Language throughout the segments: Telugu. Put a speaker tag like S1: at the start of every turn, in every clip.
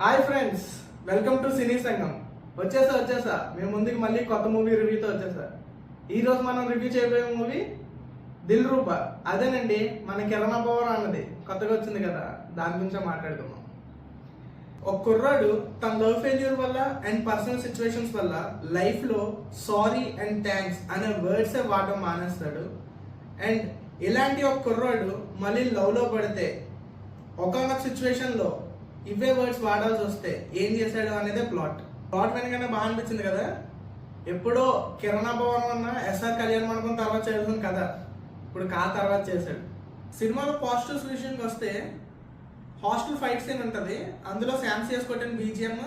S1: హాయ్ ఫ్రెండ్స్, వెల్కమ్ టు సినీ సంఘం. వచ్చేసా మేము ముందుకు మళ్ళీ కొత్త మూవీ రివ్యూతో వచ్చేసా. ఈ రోజు మనం రివ్యూ చేయబోయే మూవీ దిల్ రూబా. అదేనండి, మన కిరణ్ అబ్బవరం అన్నది కొత్తగా వచ్చింది కదా, దాని గురించి మాట్లాడుకుందాం. ఒక కుర్రాడు తన లవ్ ఫెయిల్యూర్ వల్ల అండ్ పర్సనల్ సిచ్యువేషన్స్ వల్ల లైఫ్ లో సారీ అండ్ థ్యాంక్స్ అనే వర్డ్సే వాడడం మానేస్తాడు. అండ్ ఇలాంటి ఒక కుర్రాడు మళ్ళీ లవ్ లో పడితే ఒకనొక సిచ్యువేషన్ లో ఇవే వర్డ్స్ వాడాల్సి వస్తే ఏం చేశాడు అనేది ప్లాట్ వెనకనే బాగా అనిపించింది కదా. ఎప్పుడో కిరణ్ అబ్బవరం అన్న ఎస్ఆర్ కళ్యాణ్ మండపం తర్వాత చేయాల్సింది కదా, ఇప్పుడు తర్వాత చేశాడు. సినిమాలో పాజిటివ్స్ విషయానికి వస్తే హాస్టల్ ఫైట్ సీన్ ఉంటుంది, అందులో శాంసియస్ కొట్టిన బీజిఎం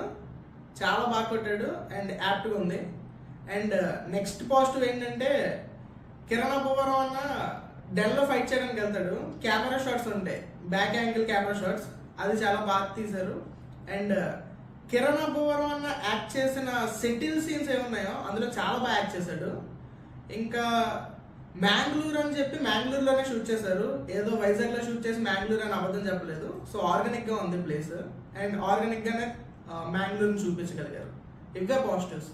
S1: చాలా బాగా కొట్టాడు అండ్ యాప్ట్గా ఉంది. అండ్ నెక్స్ట్ పాజిటివ్ ఏంటంటే కిరణ్ అబ్బవరం అన్న డెల్లో ఫైట్ చేయడానికి వెళ్తాడు, కెమెరా షాట్స్ ఉంటాయి, బ్యాక్ యాంగిల్ కెమెరా షాట్స్, అది చాలా బాగా తీశారు. అండ్ కిరణ్ అబ్బవరం అన్న యాక్ట్ చేసిన సెటిల్ సీన్స్ ఏమున్నాయో అందులో చాలా బాగా యాక్ట్ చేశాడు. ఇంకా మ్యాంగ్లూర్ అని చెప్పి మ్యాంగ్లూర్లోనే షూట్ చేశారు, ఏదో వైజాగ్లో షూట్ చేసి మ్యాంగ్లూర్ అని అబద్ధం చెప్పలేదు. సో ఆర్గానిక్గా ఉంది ప్లేస్ అండ్ ఆర్గానిక్గానే మ్యాంగ్లూర్ని చూపించగలిగారు. ఇంకా పాజిటివ్స్.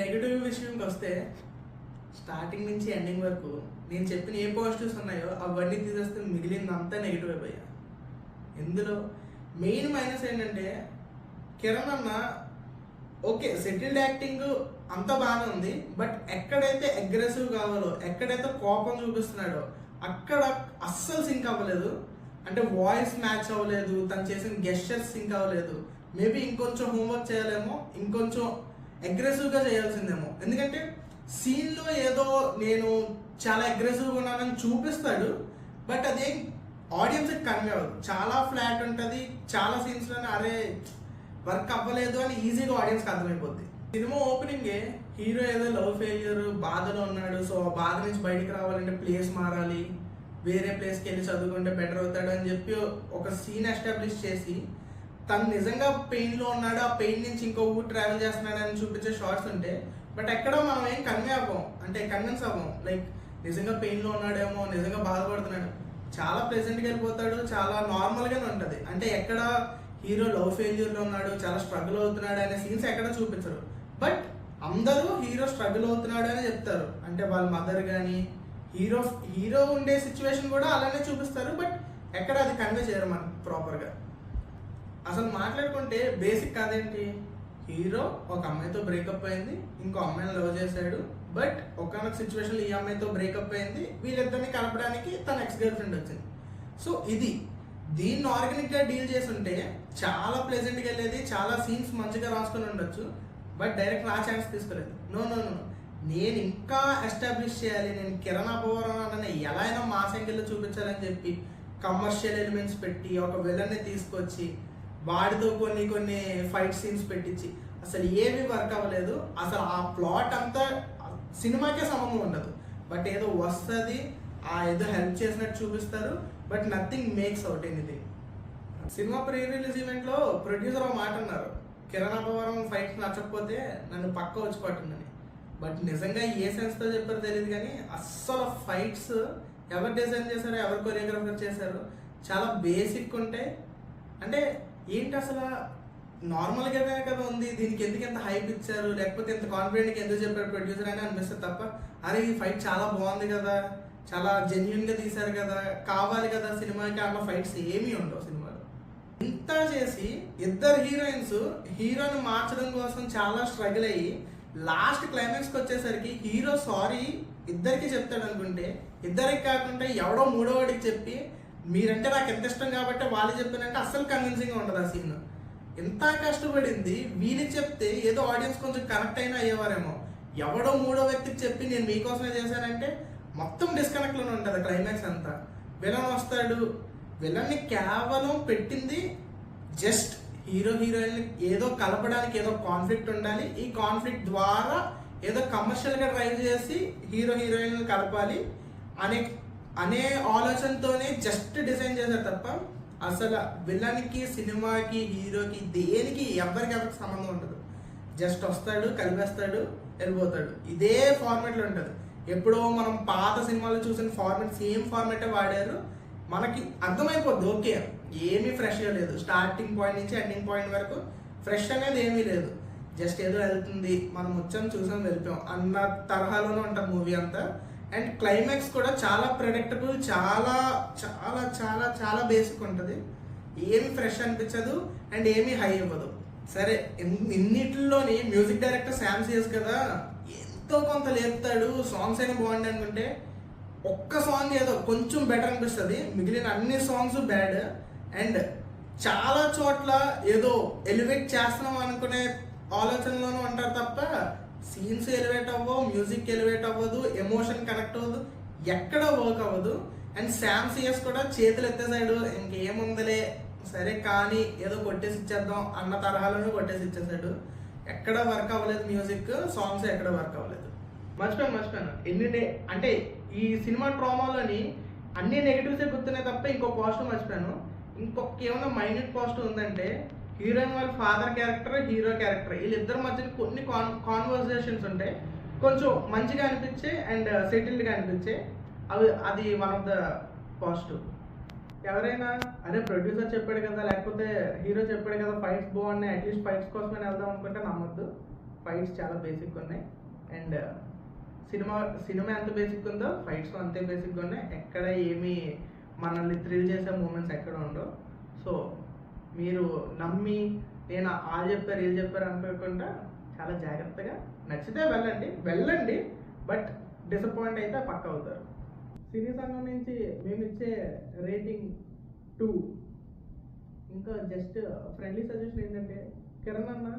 S1: నెగిటివ్ విషయంకి వస్తే స్టార్టింగ్ నుంచి ఎండింగ్ వరకు నేను చెప్పిన ఏ పాజిటివ్స్ ఉన్నాయో అవన్నీ తీసేస్తే మిగిలిందంతా నెగిటివ్ అయిపోయా. ఇందులో మెయిన్ మైనస్ ఏంటంటే కిరణ్ అన్న ఓకే సెటిల్డ్ యాక్టింగ్ అంతా బాగానే ఉంది, బట్ ఎక్కడైతే అగ్రెసివ్ కావాలో ఎక్కడైతే కోపం చూపిస్తున్నాడో అక్కడ అస్సలు సింక్ అవ్వలేదు. అంటే వాయిస్ మ్యాచ్ అవ్వలేదు, తను చేసిన గెస్చర్స్ సింక్ అవ్వలేదు. మేబీ ఇంకొంచెం హోంవర్క్ చేయాలేమో, ఇంకొంచెం అగ్రెసివ్గా చేయాల్సిందేమో. ఎందుకంటే సీన్లో ఏదో నేను చాలా అగ్రెసివ్గా ఉన్నానని చూపిస్తాడు, బట్ అదేం ఆడియన్స్కి కన్వే అవ్వదు. చాలా ఫ్లాట్ ఉంటుంది, చాలా సీన్స్లోనే అరే వర్క్ అవ్వలేదు అని ఈజీగా ఆడియన్స్కి అర్థమైపోద్ది. సినిమా ఓపెనింగే హీరో ఏదో లవ్ ఫెయిల్యూర్ బాధలో ఉన్నాడు, సో ఆ బాధ నుంచి బయటకు రావాలంటే ప్లేస్ మారాలి, వేరే ప్లేస్కి వెళ్ళి చదువుకుంటే బెటర్ అవుతాడు అని చెప్పి ఒక సీన్ ఎస్టాబ్లిష్ చేసి తను నిజంగా పెయిన్లో ఉన్నాడు, ఆ పెయిన్ నుంచి ఇంకో ఊరు ట్రావెల్ చేస్తున్నాడు అని చూపించే షార్ట్స్ ఉంటే, బట్ ఎక్కడో మనం ఏం కన్వే అవ్వం, అంటే కన్విన్స్ అవ్వం. లైక్ నిజంగా పెయిన్లో ఉన్నాడేమో, నిజంగా బాధపడుతున్నాడు, చాలా ప్రెజెంట్గా వెళ్ళిపోతాడు, చాలా నార్మల్గానే ఉంటుంది. అంటే ఎక్కడ హీరో లవ్ ఫెయిల్యూర్లో ఉన్నాడు, చాలా స్ట్రగుల్ అవుతున్నాడు అనే సీన్స్ ఎక్కడ చూపించరు. బట్ అందరూ హీరో స్ట్రగుల్ అవుతున్నాడు అని చెప్తారు. అంటే వాళ్ళ మదర్ కానీ హీరో ఉండే సిచ్యువేషన్ కూడా అలానే చూపిస్తారు, బట్ ఎక్కడ అది కన్వే చేయరు మనకు ప్రాపర్గా. అసలు మాట్లాడుకుంటే బేసిక్ కాదేంటి, హీరో ఒక అమ్మాయితో బ్రేకప్ అయింది, ఇంకో అమ్మాయిని లవ్ చేశాడు, బట్ ఒకనొక సిచ్యువేషన్లో ఈ అమ్మాయితో బ్రేకప్ అయింది, వీళ్ళిద్దరిని కలపడానికి తన ఎక్స్ గర్ల్ ఫ్రెండ్ వచ్చింది. సో దీన్ని ఆర్గానిక్గా డీల్ చేసి ఉంటే చాలా ప్లెజెంట్గా వెళ్ళేది, చాలా సీన్స్ మంచిగా రాసుకొని ఉండొచ్చు, బట్ డైరెక్ట్ నా ఛాన్స్ తీసుకోలేదు. నో, నేను ఇంకా ఎస్టాబ్లిష్ చేయాలి, నేను కిరణ్ అబ్బవరం అన్న ఎలా అయినా మా సంఖ్యలో చూపించాలని చెప్పి కమర్షియల్ ఎలిమెంట్స్ పెట్టి ఒక విలన్ని తీసుకొచ్చి వాడితో కొన్ని ఫైట్ సీన్స్ పెట్టించి అసలు ఏమీ వర్క్ అవ్వలేదు. అసలు ఆ ప్లాట్ అంతా సినిమాకే సంబంధం ఉండదు, బట్ ఏదో వస్తుంది, ఏదో హెల్ప్ చేసినట్టు చూపిస్తారు, but nothing makes out anything. Cinema pre release ఈవెంట్లో ప్రొడ్యూసర్ ఒక మాట అన్నారు, కిరణ్ అబ్బవరం ఫైట్స్ నచ్చకపోతే నన్ను పక్క వచ్చి పట్టుందని. బట్ నిజంగా ఏ సెన్స్తో చెప్పారో తెలియదు కానీ అస్సలు ఫైట్స్ ఎవరు డిజైన్ చేశారో, ఎవరు కొరియోగ్రాఫర్ చేశారో చాలా బేసిక్ ఉంటాయి. అంటే ఏంటి అసలు నార్మల్గానే కదా ఉంది, దీనికి ఎందుకు ఎంత హైప్ ఇచ్చారు, లేకపోతే ఎంత కాన్ఫిడెంట్గా ఎందుకు చెప్పారు ప్రొడ్యూసర్ అని అనిపిస్తుంది తప్ప, అరే ఈ ఫైట్ చాలా బాగుంది కదా, చాలా జెన్యున్గా తీశారు కదా, కావాలి కదా సినిమాకి అన్న ఫైట్స్ ఏమీ ఉండవు సినిమాలో. ఇంత చేసి ఇద్దరు హీరోని మార్చడం కోసం చాలా స్ట్రగుల్ అయ్యి లాస్ట్ క్లైమాక్స్కి వచ్చేసరికి హీరో సారీ ఇద్దరికి చెప్తాడు అనుకుంటే, ఇద్దరికి కాకుండా ఎవడో మూడో వాడికి చెప్పి మీరంటే నాకు ఎంత ఇష్టం కాబట్టి వాళ్ళు చెప్పినంటే అస్సలు కన్విన్సింగ్గా ఉండదు ఆ సీన్. ఎంత కష్టపడింది వీళ్ళకి చెప్తే ఏదో ఆడియన్స్ కొంచెం కనెక్ట్ అయినా అయ్యేవారేమో, ఎవడో మూడో వ్యక్తికి చెప్పి నేను మీకోసమే చేశానంటే మొత్తం డిస్కనెక్ట్లోనే ఉంటుంది క్లైమాక్స్ అంతా. విలన్ వస్తాడు, విలన్ని కేవలం పెట్టింది జస్ట్ హీరోయిన్ ఏదో కలపడానికి, ఏదో కాన్ఫ్లిక్ట్ ఉండాలి, ఈ కాన్ఫ్లిక్ట్ ద్వారా ఏదో కమర్షియల్గా డ్రైవ్ చేసి హీరోయిన్ కలపాలి అనే ఆలోచనతోనే జస్ట్ డిజైన్ చేశారు తప్ప అసలు విలన్కి, సినిమాకి, హీరోకి దేనికి ఎవరికి సంబంధం ఉండదు. జస్ట్ వస్తాడు, కలిపేస్తాడు, వెళ్ళిపోతాడు. ఇదే ఫార్మాట్లో ఉంటుంది. ఎప్పుడో మనం పాత సినిమాలో చూసిన ఫార్మాట్ సేమ్ ఫార్మాటే వాడారు. మనకి అర్థమైపోద్ది. ఓకే, ఏమీ ఫ్రెష్గా లేదు, స్టార్టింగ్ పాయింట్ నుంచి ఎండింగ్ పాయింట్ వరకు ఫ్రెష్ అనేది ఏమీ లేదు. జస్ట్ ఏదో వెళ్తుంది, మనం వచ్చాం చూసాం వెళ్ళిపోయాం అన్న తరహాలోనే ఉంటుంది మూవీ అంతా. అండ్ క్లైమాక్స్ కూడా చాలా ప్రెడిక్టబుల్, చాలా చాలా చాలా చాలా బేసిక్ ఉంటుంది. ఏమి ఫ్రెష్ అనిపించదు అండ్ ఏమీ హై ఇవ్వదు. సరే, ఇన్నిటిలోని మ్యూజిక్ డైరెక్టర్ శామ్ సియస్ కదా, ఎంతో కొంత లేపుతాడు. సాంగ్స్ అయినా బాగుంది అనుకుంటే ఒక్క సాంగ్ ఏదో కొంచెం బెటర్ అనిపిస్తుంది, మిగిలిన అన్ని సాంగ్స్ బ్యాడ్. అండ్ చాలా చోట్ల ఏదో ఎలివేట్ చేస్తున్నాం అనుకునే ఆలోచనలోనూ ఉంటారు తప్ప సీన్స్ ఎలివేట్ అవ్వవు, మ్యూజిక్ ఎలివేట్ అవ్వదు, ఎమోషన్ కనెక్ట్ అవ్వదు, ఎక్కడ వర్క్ అవ్వదు. అండ్ శామ్ సియస్ కూడా చేతులు ఎత్తేసాడు, ఇంకేముందలే సరే కానీ ఏదో కొట్టేసి ఇచ్చేద్దాం అన్న తరహాలోనే కొట్టేసి ఇచ్చేసాడు. ఎక్కడ వర్క్ అవ్వలేదు మ్యూజిక్, సాంగ్స్ ఎక్కడ వర్క్ అవ్వలేదు. మర్చిపోయాను అంటే ఈ సినిమా ట్రామాలోని అన్ని నెగిటివ్సే గుర్తున్నాయి తప్ప ఇంకో పాజిటివ్ మర్చిపోయాను. ఇంకొక ఏమైనా మైన్యూట్ పాజిటివ్ ఉందంటే హీరోయిన్ వాళ్ళ ఫాదర్ క్యారెక్టర్, హీరో క్యారెక్టర్ వీళ్ళిద్దరి మధ్య కొన్ని కాన్వర్సేషన్స్ ఉంటాయి, కొంచెం మంచిగా అనిపించే అండ్ సెటిల్డ్గా అనిపించే. అది వన్ ఆఫ్ ద పాజిటివ్. ఎవరైనా అదే ప్రొడ్యూసర్ చెప్పాడు కదా, లేకపోతే హీరో చెప్పాడు కదా ఫైట్స్ బాగున్నాయి, అట్లీస్ట్ ఫైట్స్ కోసమే వెళ్దాం అనుకుంటే నమ్మొద్దు. ఫైట్స్ చాలా బేసిక్ ఉన్నాయి. అండ్ సినిమా ఎంత బేసిక్ ఉందో ఫైట్స్ అంతే బేసిక్గా ఉన్నాయి. ఎక్కడ ఏమీ మనల్ని థ్రిల్ చేసే మూమెంట్స్ ఎక్కడ ఉండవు. సో మీరు నమ్మి నేను వాళ్ళు చెప్పారు వీళ్ళు చెప్పారు అనుకోకుండా చాలా జాగ్రత్తగా నచ్చితే వెళ్ళండి, బట్ డిసప్పాయింట్ అయితే పక్క అవుతారు. సినీ సంఘం నుంచి మేము ఇచ్చే రేటింగ్ 2. ఇంకా జస్ట్ ఫ్రెండ్లీ సజెషన్ ఏంటంటే, కిరణ్ అన్న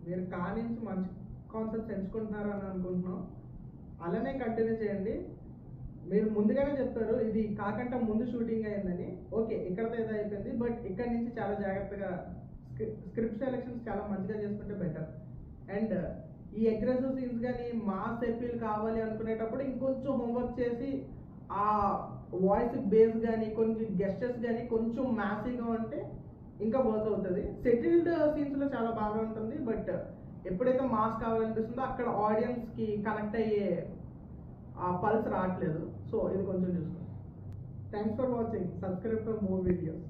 S1: మీరు నుంచి మంచి కాన్సెప్ట్స్ ఎంచుకుంటున్నారు అని అనుకుంటున్నాం, అలానే కంటిన్యూ చేయండి. మీరు ముందుగానే చెప్పారు ఇది కాకుండా ముందు షూటింగ్ అయిందని. ఓకే, ఇక్కడతో ఏదో అయిపోయింది, బట్ ఇక్కడ నుంచి చాలా జాగ్రత్తగా స్క్రిప్ట్ సెలెక్షన్స్ చాలా మంచిగా చేసుకుంటే బెటర్. అండ్ ఈ అగ్రెసివ్ సీన్స్ కానీ మాస్ ఎపీల్ కావాలి అనుకునేటప్పుడు ఇంకొంచెం హోంవర్క్ చేసి ఆ వాయిస్ బేస్ కానీ కొన్ని గెస్టర్స్ కానీ కొంచెం మ్యాసీగా ఉంటే ఇంకా వర్క్ అవుతుంది. సెటిల్డ్ సీన్స్లో చాలా బాగా ఉంటుంది, బట్ ఎప్పుడైతే మాస్ కావాలనిపిస్తుందో అక్కడ ఆడియన్స్కి కనెక్ట్ అయ్యే ఆ పల్స్ రావట్లేదు. సో ఇది కొంచెం చూసుకోండి. Thanks for watching. Subscribe for more videos.